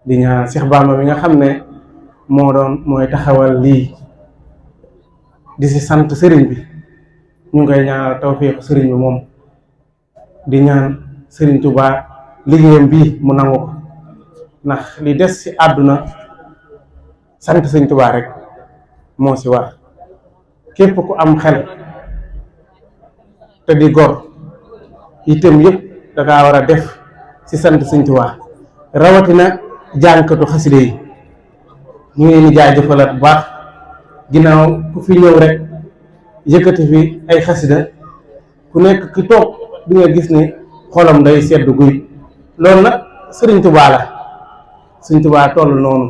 di ñaan Cheikh Bamba mi nga xam ne mooy taxawal lii di si sant sëriñ bi ñu ngi koy ñaanal tawfeex sëriñ bi moom di ñaan sëriñ Touba liggéeyam bii mu nangu ko ndax li des ci àdduna sant sëriñ Touba rek moo ci war képp ku am xel te di gor itam yëpp da ngaa war a def ci sant sëriñ Touba rawatina jànkatu xaside yi ñu ngi leen di jaajëfalaat bu baax ginnaaw ku fi ñëw rek yëkkati fi ay xasida ku nekk ki toog di nga gis ni xolam day sedd guy loolu nag sëriñ Touba la sëriñ Touba toll noonu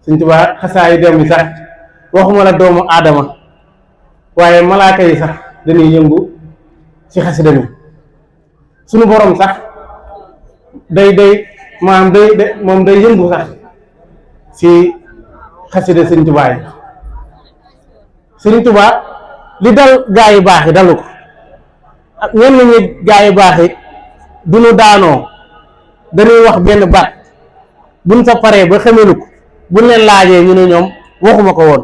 sëriñ Touba xasaa yi dem yi sax waxuma la doomu aadama waaye malaaka yi sax dañuy yëngu ci xasida mi suñu borom sax day maanaam moom day yëngu sax ci xasida sëriñ Touba yi sëriñ Touba li dal gaa yu baax yi dalu ko ak ñenn ñi gaa yu baax yi du ñu daanoo dañuy wax benn baat buñ sa paree ba xamelu ko buñ leen laajee ñu ne ñoom waxuma ko woon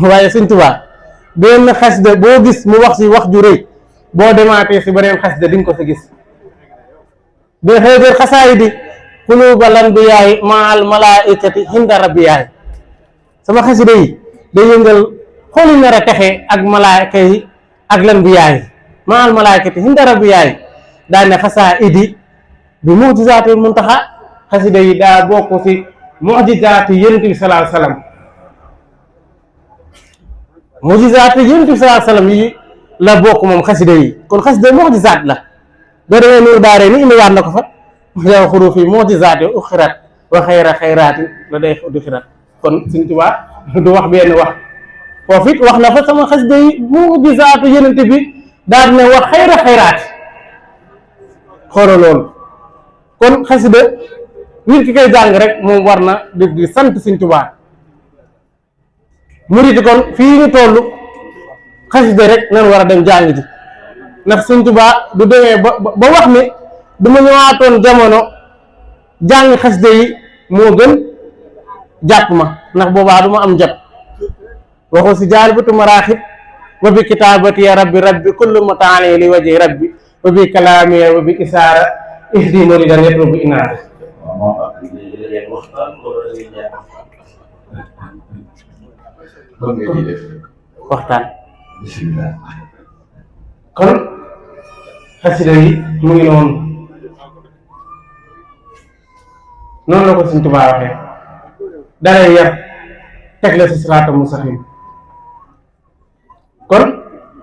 waaye sëriñ Touba benn xasida boo gis mu wax ci wax ju rëy boo demaatee ci beneen xasida di nga ko ci gis bi xëy xasaay di quluubal anbiyaa'i ma'al malaa'ikati hinda rabbihim sama xasida yi day yëngal xooli nar a texe ak malaaka yi ak lanbiyaa yi ma'al malaa'ikati hinda rabbihim daa ne xasaa idi bi mu'jizaati muntaha xasida yi daa bokk ci mu'jizaati yonent bi sallallahu alayhi wa sallam mu'jizaati yonent bi sallallahu alayhi wa sallam yi la bokk moom xasida yi kon xasida mu'jizaat la boo demee Nuuru Daarayni indiwaat na ko fa yow xurufi mu'jizaati uxirat wa xayra xayraati la day uxirat kon Sëriñ Tuubaa du wax benn wax foofu it wax na fa sama xasida yi mu'jizaatu yonent bi daal ne wax xayra xayraati xoolal loolu kon xasida nit ki koy jàng rek moom war na di sant Sëriñ Tuubaa murit kon fii ñu toll xasida rek nan war a dem jàng ji ndax Sëriñ Tuubaa du demee ba wax ni duma ñëwaatoon jamono jàng xasida yi moo gën jàpp ma ndax boobaa du ma am jot waxu si jaalibatu maraaxib wa bi kitaabati ya rabbi kullu mutaani li waji rabbi wa bi kalaami wa bi isaara ihdi muridan yatlubu inaara waxtaan kon xasida yi mu ngi noonu la ko Sëriñ Tuubaa waxee dalay yar teg la ci siraatal mustaqiim kon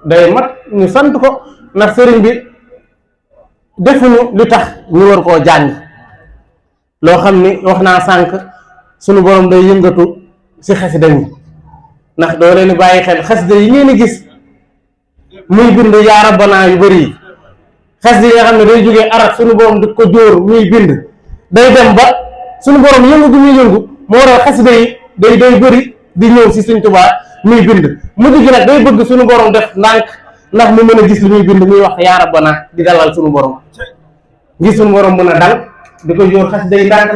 day mat ñu sant ko ndax sëriñ bi defuñu lu tax ñu war koo jàng loo xam ni wax naa sànq sunu borom day yëngatu ci xasida yi ndax doo leen bàyyi xel xasida yi ngeen di gis muy bind yaa rabbanaa yu bëri yi xasida yi nga xam ne day jógee arab sunu borom di ko jóor muy bind day dem ba sunu borom yëngu gi muy yëngu moo waral xasida yi day bëri di ñëw ci Sëriñ Tuubaa muy bind mujj gi nag day bëgg sunu borom def ndànk ndax mu mën a gis lu muy bind muy wax yaa rabbanaa di dalal sunu borom ngir sunu borom mën a dal di ko jóor xasida yi ndànk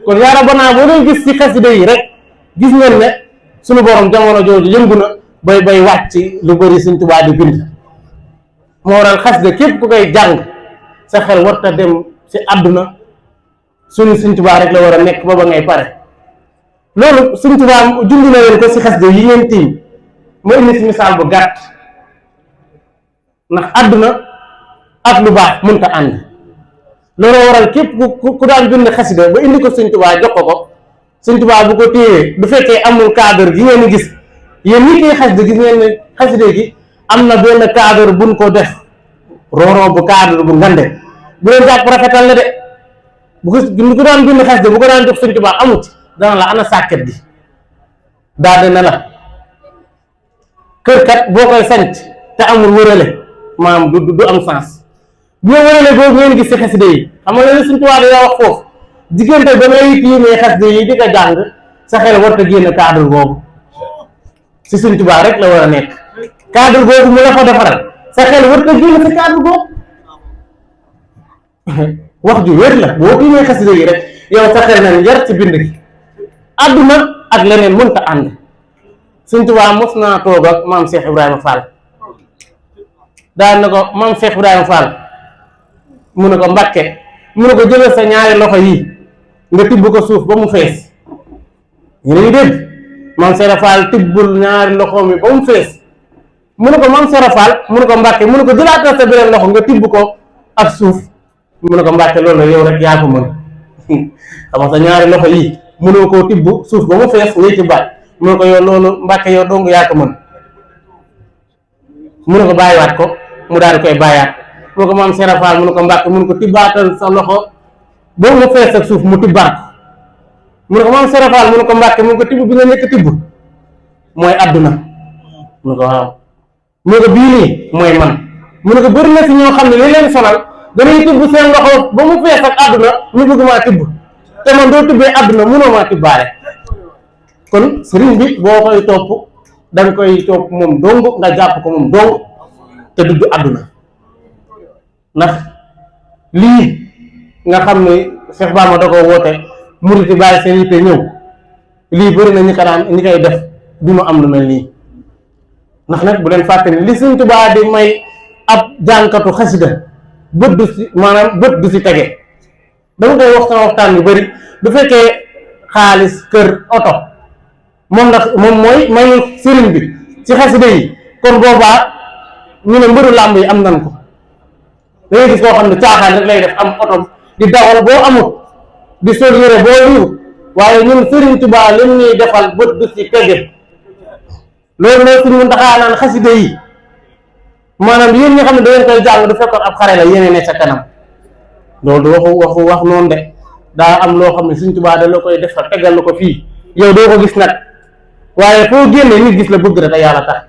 kon yaa rabbanaa boo doon gis ci xasida yi rek gis ngeen ne sunu borom jamono jooju yëngu na bay wàcc lu bëri Sëriñ Tuubaa di bind moo waral xasida képp ku koy jàng sa xel warta dem ci àdduna sunu Sëriñ Tuubaa rek la war a nekk ba ngay pare loolu Sëriñ Tuubaa jundu na leen ko ci xasida yi ngeen tiim ma indi ci misaal bu gàtt ndax àdduna ak lu baax mënta ànd loolu waral képp ku daan bind xasida ba indi ko Sëriñ Tuubaa jox ko Sëriñ Tuubaa bu ko téyee du fekkee amul cadre gi ngeen gis yéen ñi koy xasida gis ngeen ne xasida gi am na benn cadre buñ ko def rooron bu cadre bu ngande bu leen jàpp rafetal la de bu ko daan bind xasida bu ko daan jox Sëriñ Tuubaa amut dana la ana sàkket gi daal na la kër kat boo koy sanc te amul wërale maanaam du am sens bu ma wërale boobu ngeen gis ci xasida yi xam nga leen Sëriñ Tuubaa da wax foofu diggante ba ngay tiimee xasida yi di ko jàng sa xel warut a génn cadre boobu si Sëñ Tuubaa rek la war a nekk cadre boobu mu la fa defaral sa xel warut a génn si cadre boobu wax ju wér la boo tiimee xasida yi rek yow sa xel nañ yar ci bind gi àdduna ak leneen mënta ànd. Sëñ Tuubaa mos naa toog ak maam Cheikh Ibrahima Fall daan na ko maam Cheikh Ibrahima Fall mu ne ko Mbàkke mu ne ko jëlal sa ñaari loxo yi nga tibb ko suuf ba mu fees ñu ngi dégg maam Cheikh Fall tibbul ñaari loxo mi ba mu fees mu ne ko maam Cheikh Fall mu ne ko Mbàkke mu ne ko jëlaatal sa beneen loxo nga tibb ko ak suuf mu ne ko Mbàkke loolu yow rek yaa ko mën xam nga sa ñaari loxo yi mënoo koo tibb suuf ba mu fees ngay tibbaat mu ne ko yow loolu Mbàkke yow dong yaa ko mën mu ne ko bàyyiwaat ko mu daal di koy bàyyaat mu ne ko maam Cheikh Fall mu ne ko Mbàkke mu ne ko tibbaatal sa loxo ba mu fees ak suuf mu tibbaat mu ne ko maam Cheikh Fall mu ne ko Mbàkke mu ne ko tibb bi nga nekk tibb mooy àdduna mu ne ko waaw mu ne ko bii nii mooy man mu ne ko bëri na si ñoo xam ne li leen sonal dañuy tibb seen loxo ba mu fees ak àdduna ñu bëgg maa tibb te man doo tibbee àdduna mënoo maa tibbaale kon sëriñ bi boo koy topp danga koy topp moom dong nga jàpp ko moom dong te dudd àdduna ndax lii nga xam ne Cheikh Bamba da ko woote muriti bàyyi seen yitte ñëw lii bëri na ñi ko daan ñi koy def du ñu am lu mel nii ndax nag bu leen fàtte ni li Sëriñ Tuubaa di may ab jànkatu xasida bët du si maanaam bët du si tege dama koy wax sama waxtaan yu bëri du fekkee xaalis kër oto moom ndax moom mooy mayu sëriñ bi ci xasida yi kon boobaa ñu ne mbëru làmb yi am nan ko da ngay gis koo xam ne caaxaan rek lay def am oto di dawal boo amut di sol yére boo liwut waaye ñun Sëriñ Tuubaa lim ñuy defal bët du si tege loolu mooy suñu Muntaxaa naan xasida yi maanaam yéen ñi xam ne da ngeen koy jàng du fekkoon ab xare la yéene ne sa kanam loolu du wax noonu de daa am loo xam ne Sëriñ Tuubaa da la koy defal tegal la ko fii yow doo ko gis nag waaye foo génnee nit gis la bëgg rek yàlla tax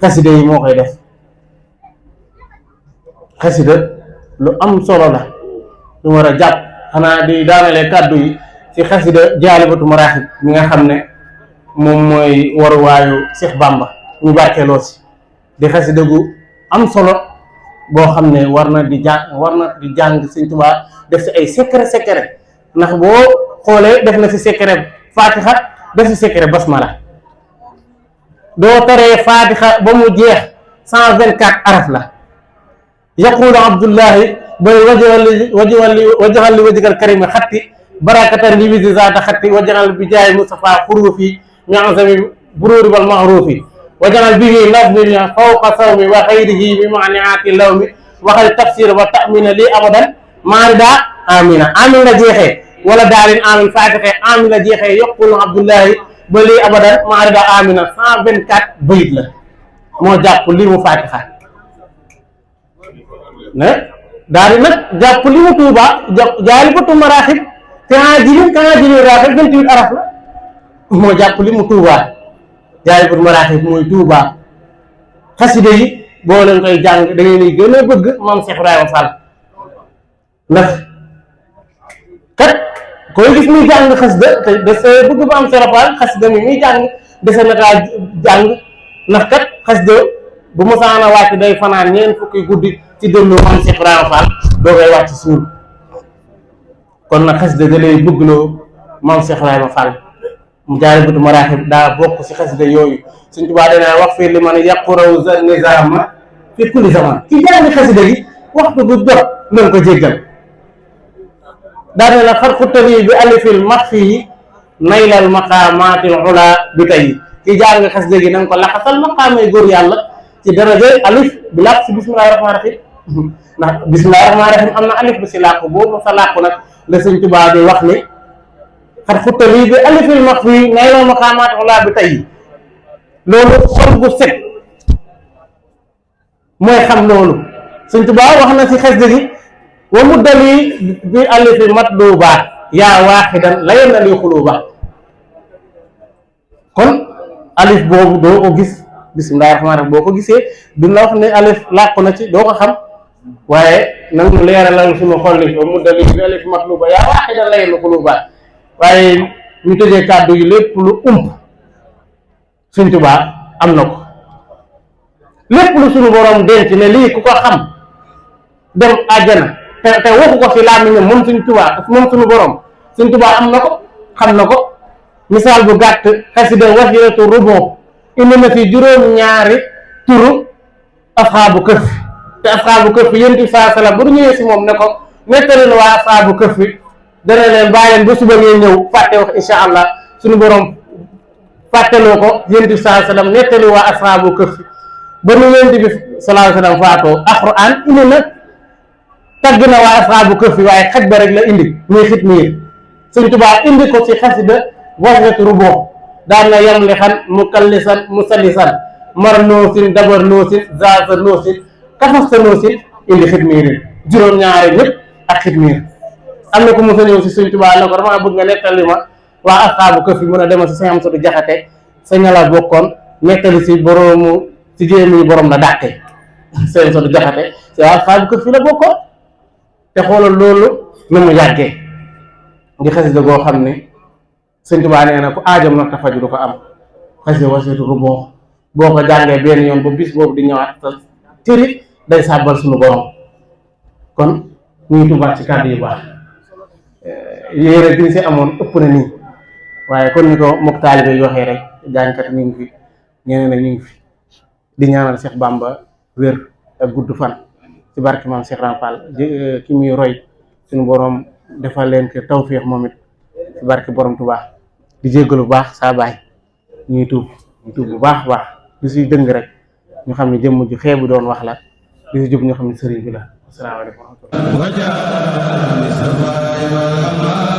xasida yi moo koy def xasida lu am solo la lu war a jàpp xanaa di daanale kàddu yi ci xasida Jaalibatu Maraaxib mi nga xam ne moom mooy waruwaayu Cheikh Bamba ñu barkeeloo si di xasida gu am solo boo xam ne war na di jàng Sëriñ Tuubaa def si ay secret ndax boo xoolee def na si secret Faatiha def si secret basmala doo taree Faatiha ba mu jeex 124 araf la yaqulu Abdullahi bay wajaxal li wajikal karimi xatti barakatan li wisi zaata xatti wajaxal bi jaay Mustafa xurufi mi'azami bururi wal mahrufi wajaxal bihi nafni fawqa sawmi wa xayrihi bi maniati lawmi waxal tafsir wa tamina li abadan maarida amina amin la jeexee wala daalin amin Faatiha amin la jeexee yaqulu Abdullahi ba lii abadan maarida amina 124 bayit la moo jàpp li mu Faatiha ne daal di nag jàpp li mu Tuuba Jaalibatu Maraaxib te Jaalibatu Maraaxib 28 araf la moo jàpp li mu Tuuba Jaalibatu Maraaxib mooy Tuuba xasida yi boo leen koy jàng da ngeen di gën a bëgg maam Cheikh Ibrahima Fall ndax kat koy gis muy jàng xasida te dese bëgg ba am Cheikh Fall xasida mi muy jàng dese na kaa jàng ndax kat xasida bu mosaan a wàcc day fanaan ñeent fukki guddi ci dënnu maam Cheikh Ibrahima Fall doo koy wàcc suul kon nag xasida da lay bëggloo maam Cheikh Ibrahima Fall mu Jaalibatu Maraaxib daa bokk si xasida yooyu Sëriñ Tuubaa danaa wax fii li man yaquraw nizaama fi kulli zaman ci jàng xasida yi waxtu bu jot nañ ko jéggal daane la xarxutali bi alifil maxfi naylal maqaamaatil ula bi tey ci jàng xasida gi nañ ko laxasal maqaamay góor yàlla ci darajay alif bi làq si bismillahi rahmaani rahim ndax bismillahi rahmaani rahim am na alif bi si làqu boobu sa làqu nag la Sëriñ Tuubaa di wax ni xarxutali bi alifil maxfi naylal maqaamaatil ula bi tey loolu xol gu set mooy xam loolu Sëriñ Tuubaa wax na si xasida gi wa muddali bi alifi matlubaat yaa waaxidan la yenn li xulubaat kon alif boobu doo ko gis bismillahi rahmaani rahim boo ko gisee duñ la wax ne alif làqu na ci doo ko xam waaye nag mu leeralal suñu xol ni ko mu dali bi alif matluba yaa waaxida laylu xuluba waaye ñu tëjee kàddu yi lépp lu Sëñ Tuubaa am na ko lépp lu suñu borom denc ne lii ku ko xam dem àjjana te waxu ko fi làmmiñam moom Sëñ Tuubaa moom suñu borom Sëñ Tuubaa am na ko xam na ko. misaal bu gàtt xasida wasiyatu rubu indi na fi juróom-ñaari turu asxaabu këf te asxaabu këf yéen bi saa salaam bu ñëwee si moom ne ko nettali na waa asxaabu këf dana leen bàyyi leen ba suba ngeen ñëw fàtte wax incha allah suñu borom fàtteloo ko yéen bi saa salaam nettali waa asxaabu këf ba nu yéen bi saa salaam faatoo alxuraan indi na tagg na waa asxaabu këf waaye xaj ba rek la indi muy xit miir Sëñ Tuubaa indi ko ci xasida wasiyatu rubu daan na yam li xan mukallisan musallisan mar noosin dabar noosin zaasa noosin kafasta noosin indi xidmiir juróom-ñaari ñëpp ak xidmiir am na ko mos a ñëw si Sëñ Tuubaa na ko dama bëgg nga nettali ma waa asxaabu këf mën a demal si Sëñ Amsatu Jaxate sa ñala bokkoon nettali si boroomu si jéemi borom la dàqe Sëñ Amsatu Jaxate si waa asxaabu këf la bokkoon te xoolal loolu nu mu yàggee di xasida goo xam ne Sëñ Tuubaa nee na ku aajam nag tafaju du ko am xasida wasiyatu rubu boo ko jàngee benn yoon ba bis boobu di ñëwaat sa tëri day sàbbal suñu borom kon ñu ngi tubaat ci kàddu yu baax yéere bi ñu si amoon ëpp na nii waaye kon ni ko mbokk taalibe yi waxee rek jàngkat ñu ngi fi ñeneen ak ñu ngi fi di ñaanal Cheikh Bamba wér ak gudd fan ci barke maam Cheikh Rampal ki muy roy suñu borom defal leen ko tawfiix moom it ci barke borom Tuubaa di jéggalu bu baax saa baay ñuy tuub bu baax lu si dëng rek ñu xam ne jëmm ju xeebu doon wax la li si jub ñu xam ne sëriñ bi la asalaamaaleykum wa rahmatulah